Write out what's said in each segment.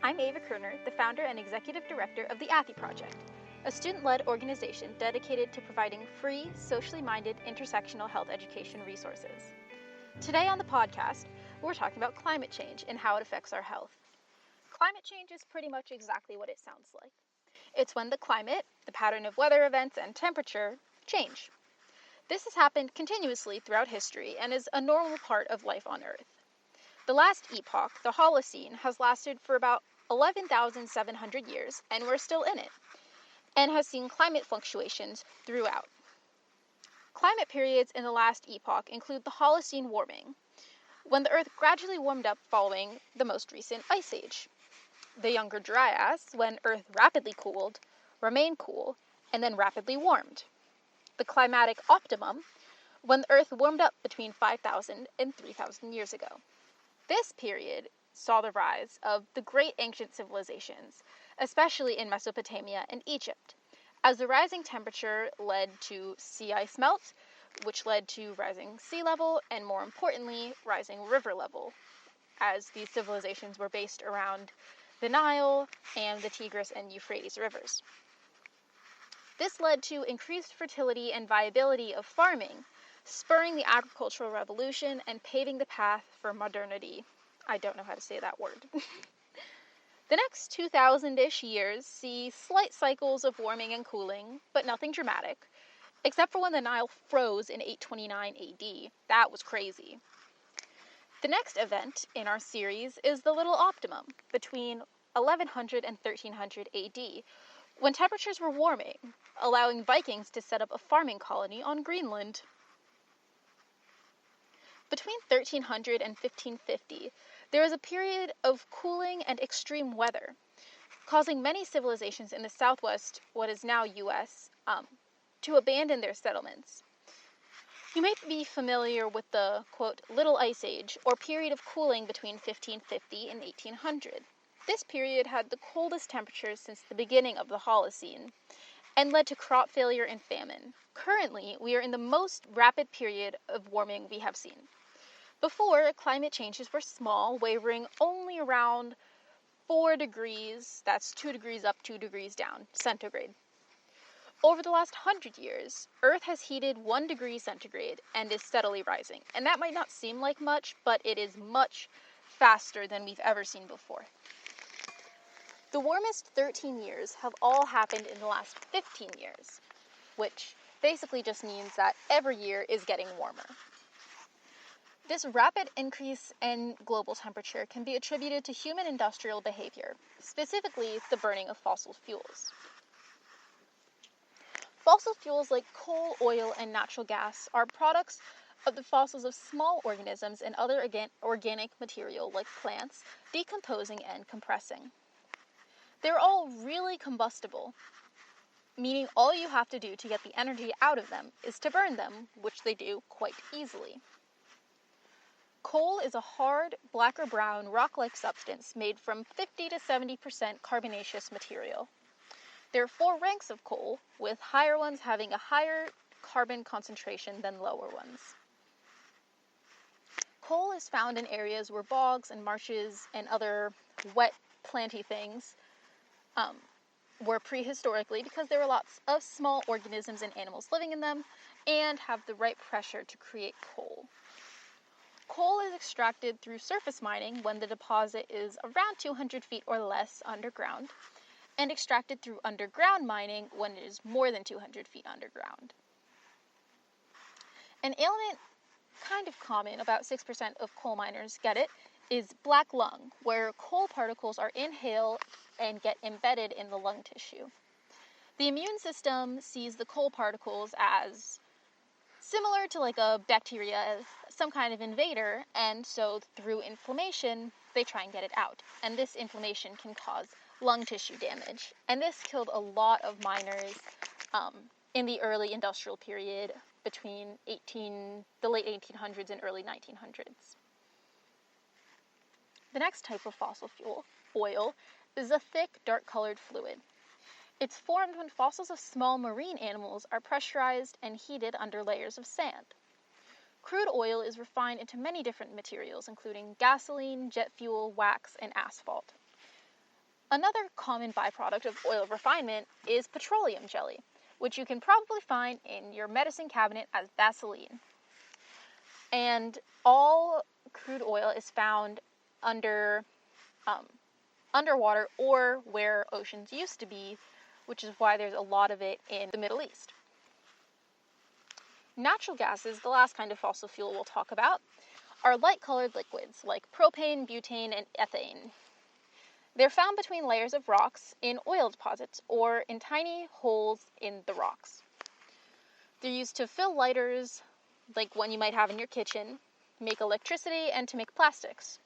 I'm Ava Kerner, the founder and executive director of the Athi Project, a student-led organization dedicated to providing free, socially minded, intersectional health education resources. Today on the podcast, we're talking about climate change and how it affects our health. Climate change is pretty much exactly what it sounds like. It's when the climate, the pattern of weather events, and temperature change. This has happened continuously throughout history and is a normal part of life on Earth. The last epoch, the Holocene, has lasted for about 11,700 years, and we're still in it, and has seen climate fluctuations throughout. Climate periods in the last epoch include the Holocene warming, when the Earth gradually warmed up following the most recent ice age. The Younger Dryas, when Earth rapidly cooled, remained cool, and then rapidly warmed. The climatic optimum, when the Earth warmed up between 5,000 and 3,000 years ago. This period saw the rise of the great ancient civilizations, especially in Mesopotamia and Egypt, as the rising temperature led to sea ice melt, which led to rising sea level, and more importantly, rising river level, as these civilizations were based around the Nile and the Tigris and Euphrates rivers. This led to increased fertility and viability of farming, spurring the agricultural revolution and paving the path for modernity. I don't know how to say that word. The next 2,000-ish years see slight cycles of warming and cooling, but nothing dramatic, except for when the Nile froze in 829 AD. That was crazy. The next event in our series is the Little Optimum, between 1100 and 1300 AD, when temperatures were warming, allowing Vikings to set up a farming colony on Greenland. Between 1300 and 1550, there was a period of cooling and extreme weather, causing many civilizations in the southwest, what is now U.S., to abandon their settlements. You may be familiar with the, quote, Little Ice Age, or period of cooling between 1550 and 1800. This period had the coldest temperatures since the beginning of the Holocene, and led to crop failure and famine. Currently, we are in the most rapid period of warming we have seen. Before, climate changes were small, wavering only around 4 degrees, that's 2 degrees up, 2 degrees down, centigrade. Over the last 100 years, Earth has heated 1 degree centigrade and is steadily rising. And that might not seem like much, but it is much faster than we've ever seen before. The warmest 13 years have all happened in the last 15 years, which basically just means that every year is getting warmer. This rapid increase in global temperature can be attributed to human industrial behavior, specifically the burning of fossil fuels. Fossil fuels like coal, oil, and natural gas are products of the fossils of small organisms and other organic material like plants decomposing and compressing. They're all really combustible, meaning all you have to do to get the energy out of them is to burn them, which they do quite easily. Coal is a hard, black or brown, rock-like substance made from 50 to 70% carbonaceous material. There are 4 ranks of coal, with higher ones having a higher carbon concentration than lower ones. Coal is found in areas where bogs and marshes and other wet, planty things were prehistorically, because there were lots of small organisms and animals living in them and have the right pressure to create coal. Coal is extracted through surface mining when the deposit is around 200 feet or less underground, and extracted through underground mining when it is more than 200 feet underground. An ailment kind of common, about 6% of coal miners get it, is black lung, where coal particles are inhaled and get embedded in the lung tissue. The immune system sees the coal particles as similar to like a bacteria, some kind of invader, and so through inflammation, they try and get it out. And this inflammation can cause lung tissue damage. And this killed a lot of miners in the early industrial period between the late 1800s and early 1900s. The next type of fossil fuel, oil, is a thick, dark-colored fluid. It's formed when fossils of small marine animals are pressurized and heated under layers of sand. Crude oil is refined into many different materials, including gasoline, jet fuel, wax, and asphalt. Another common byproduct of oil refinement is petroleum jelly, which you can probably find in your medicine cabinet as Vaseline. And all crude oil is found underwater or where oceans used to be, which is why there's a lot of it in the Middle East. Natural gases, the last kind of fossil fuel we'll talk about, are light-colored liquids like propane, butane, and ethane. They're found between layers of rocks in oil deposits or in tiny holes in the rocks. They're used to fill lighters, like one you might have in your kitchen, make electricity, and to make plastics.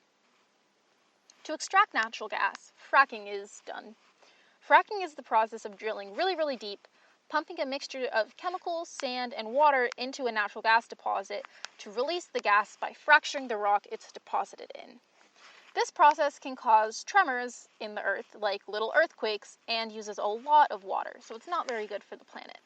To extract natural gas, fracking is done. Fracking is the process of drilling really, really deep, pumping a mixture of chemicals, sand, and water into a natural gas deposit to release the gas by fracturing the rock it's deposited in. This process can cause tremors in the earth, like little earthquakes, and uses a lot of water, so it's not very good for the planet.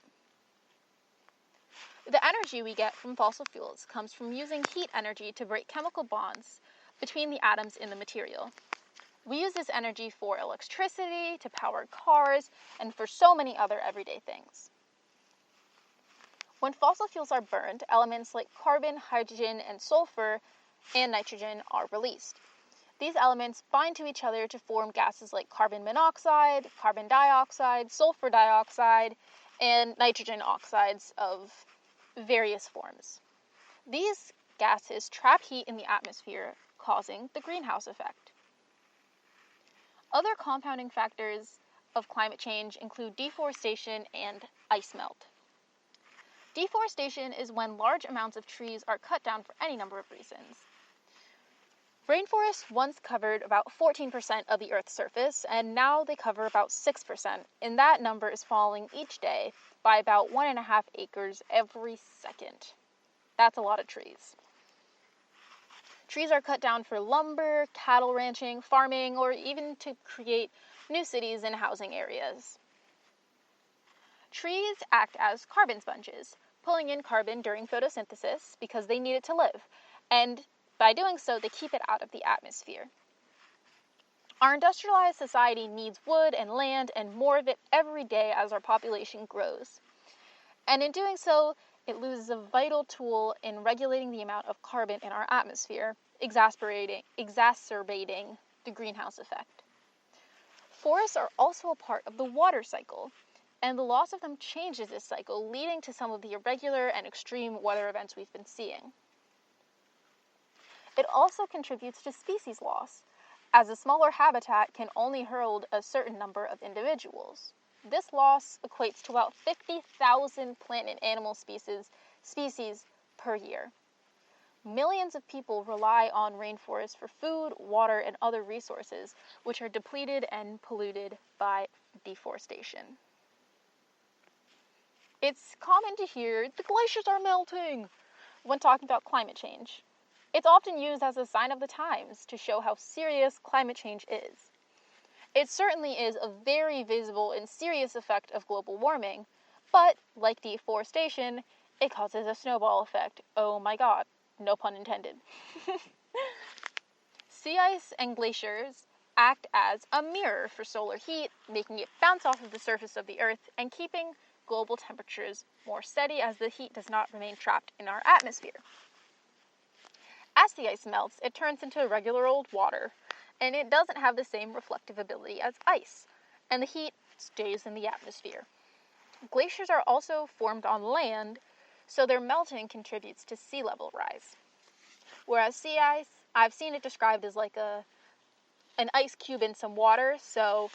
The energy we get from fossil fuels comes from using heat energy to break chemical bonds between the atoms in the material. We use this energy for electricity, to power cars, and for so many other everyday things. When fossil fuels are burned, elements like carbon, hydrogen, and sulfur, and nitrogen are released. These elements bind to each other to form gases like carbon monoxide, carbon dioxide, sulfur dioxide, and nitrogen oxides of various forms. These gases trap heat in the atmosphere, causing the greenhouse effect. Other compounding factors of climate change include deforestation and ice melt. Deforestation is when large amounts of trees are cut down for any number of reasons. Rainforests once covered about 14% of the Earth's surface, and now they cover about 6%, and that number is falling each day by about 1.5 acres every second. That's a lot of trees. Trees are cut down for lumber, cattle ranching, farming, or even to create new cities and housing areas. Trees act as carbon sponges, pulling in carbon during photosynthesis because they need it to live, and by doing so, they keep it out of the atmosphere. Our industrialized society needs wood and land and more of it every day as our population grows. And in doing so, it loses a vital tool in regulating the amount of carbon in our atmosphere, exacerbating the greenhouse effect. Forests are also a part of the water cycle, and the loss of them changes this cycle, leading to some of the irregular and extreme weather events we've been seeing. It also contributes to species loss, as a smaller habitat can only hold a certain number of individuals. This loss equates to about 50,000 plant and animal species per year. Millions of people rely on rainforests for food, water, and other resources, which are depleted and polluted by deforestation. It's common to hear, the glaciers are melting, when talking about climate change. It's often used as a sign of the times to show how serious climate change is. It certainly is a very visible and serious effect of global warming, but, like deforestation, it causes a snowball effect. Oh my god, no pun intended. Sea ice and glaciers act as a mirror for solar heat, making it bounce off of the surface of the Earth and keeping global temperatures more steady as the heat does not remain trapped in our atmosphere. As the ice melts, it turns into regular old water, and it doesn't have the same reflective ability as ice, and the heat stays in the atmosphere. Glaciers are also formed on land, so their melting contributes to sea level rise. Whereas sea ice, I've seen it described as like an ice cube in some water, so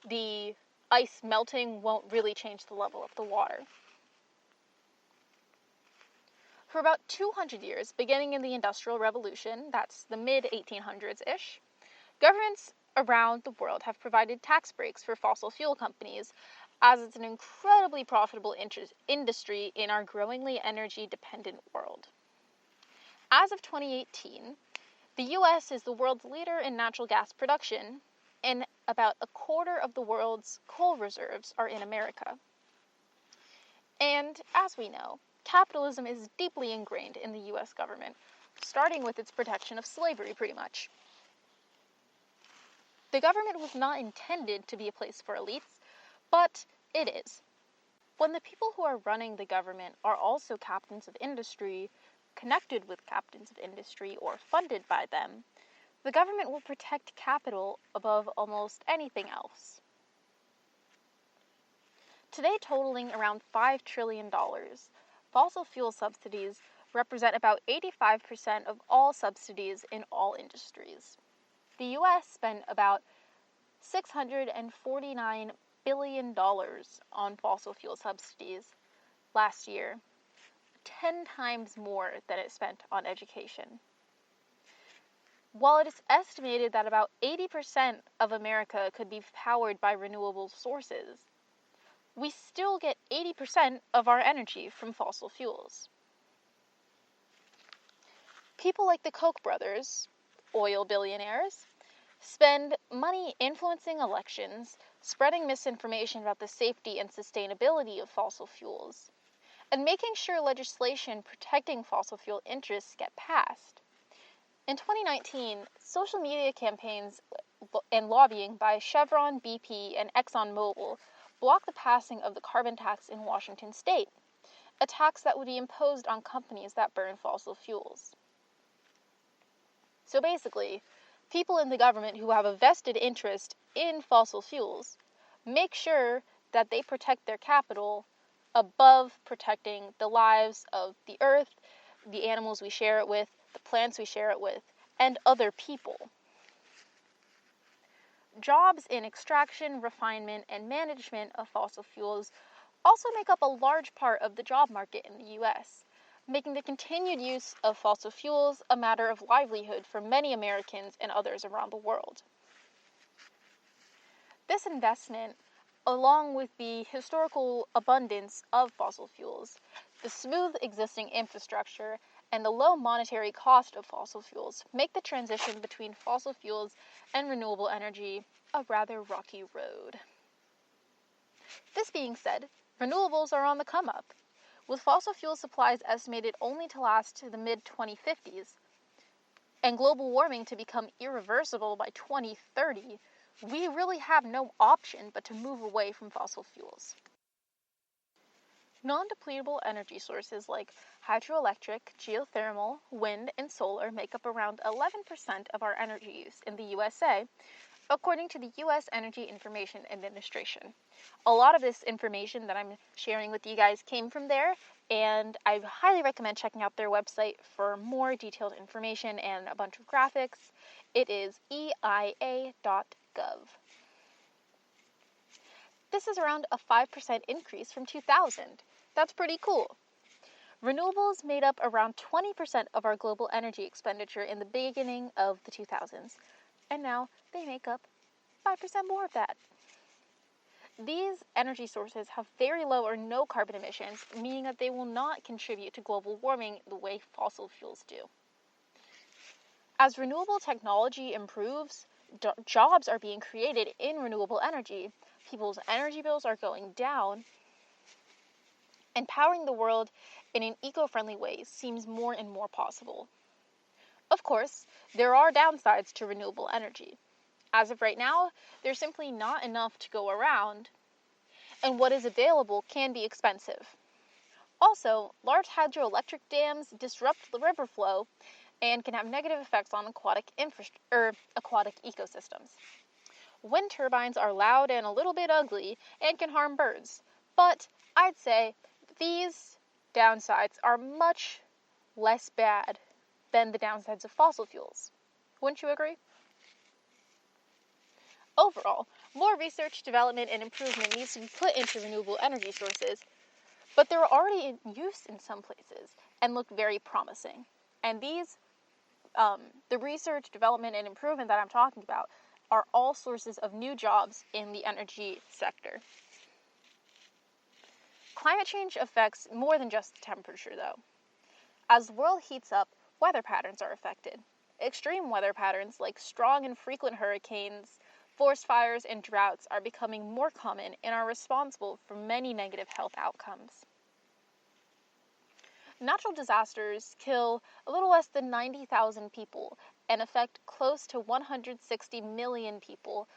the ice melting won't really change the level of the water. For about 200 years, beginning in the Industrial Revolution, that's the mid-1800s-ish, governments around the world have provided tax breaks for fossil fuel companies, as it's an incredibly profitable industry in our growingly energy-dependent world. As of 2018, the U.S. is the world's leader in natural gas production, and about a quarter of the world's coal reserves are in America. And, as we know, capitalism is deeply ingrained in the U.S. government, starting with its protection of slavery, pretty much. The government was not intended to be a place for elites, but it is. When the people who are running the government are also captains of industry, connected with captains of industry, or funded by them, the government will protect capital above almost anything else. Today, totaling around $5 trillion, fossil fuel subsidies represent about 85% of all subsidies in all industries. The U.S. spent about $649 billion on fossil fuel subsidies last year, 10 times more than it spent on education. While it is estimated that about 80% of America could be powered by renewable sources, we still get 80% of our energy from fossil fuels. People like the Koch brothers, oil billionaires, spend money influencing elections, spreading misinformation about the safety and sustainability of fossil fuels, and making sure legislation protecting fossil fuel interests get passed. In 2019, social media campaigns and lobbying by Chevron, BP, and ExxonMobil blocked the passing of the carbon tax in Washington state, a tax that would be imposed on companies that burn fossil fuels. So basically, people in the government who have a vested interest in fossil fuels make sure that they protect their capital above protecting the lives of the earth, the animals we share it with, the plants we share it with, and other people. Jobs in extraction, refinement, and management of fossil fuels also make up a large part of the job market in the U.S., making the continued use of fossil fuels a matter of livelihood for many Americans and others around the world. This investment, along with the historical abundance of fossil fuels, the smooth existing infrastructure, and the low monetary cost of fossil fuels, make the transition between fossil fuels and renewable energy a rather rocky road. This being said, renewables are on the come up. With fossil fuel supplies estimated only to last to the mid-2050s, and global warming to become irreversible by 2030, we really have no option but to move away from fossil fuels. Non-depletable energy sources like hydroelectric, geothermal, wind, and solar make up around 11% of our energy use in the USA, according to the U.S. Energy Information Administration. A lot of this information that I'm sharing with you guys came from there, and I highly recommend checking out their website for more detailed information and a bunch of graphics. It is eia.gov. This is around a 5% increase from 2000. That's pretty cool. Renewables made up around 20% of our global energy expenditure in the beginning of the 2000s, and now they make up 5% more of that. These energy sources have very low or no carbon emissions, meaning that they will not contribute to global warming the way fossil fuels do. As renewable technology improves, jobs are being created in renewable energy, people's energy bills are going down, and powering the world in an eco-friendly way seems more and more possible. Of course, there are downsides to renewable energy. As of right now, there's simply not enough to go around, and what is available can be expensive. Also, large hydroelectric dams disrupt the river flow and can have negative effects on aquatic ecosystems. Wind turbines are loud and a little bit ugly and can harm birds, but I'd say these downsides are much less bad than the downsides of fossil fuels. Wouldn't you agree? Overall, more research, development, and improvement needs to be put into renewable energy sources, but they're already in use in some places and look very promising. And these, the research, development, and improvement that I'm talking about are all sources of new jobs in the energy sector. Climate change affects more than just the temperature, though. As the world heats up, weather patterns are affected. Extreme weather patterns like strong and frequent hurricanes, forest fires, and droughts are becoming more common and are responsible for many negative health outcomes. Natural disasters kill a little less than 90,000 people and affect close to 160 million people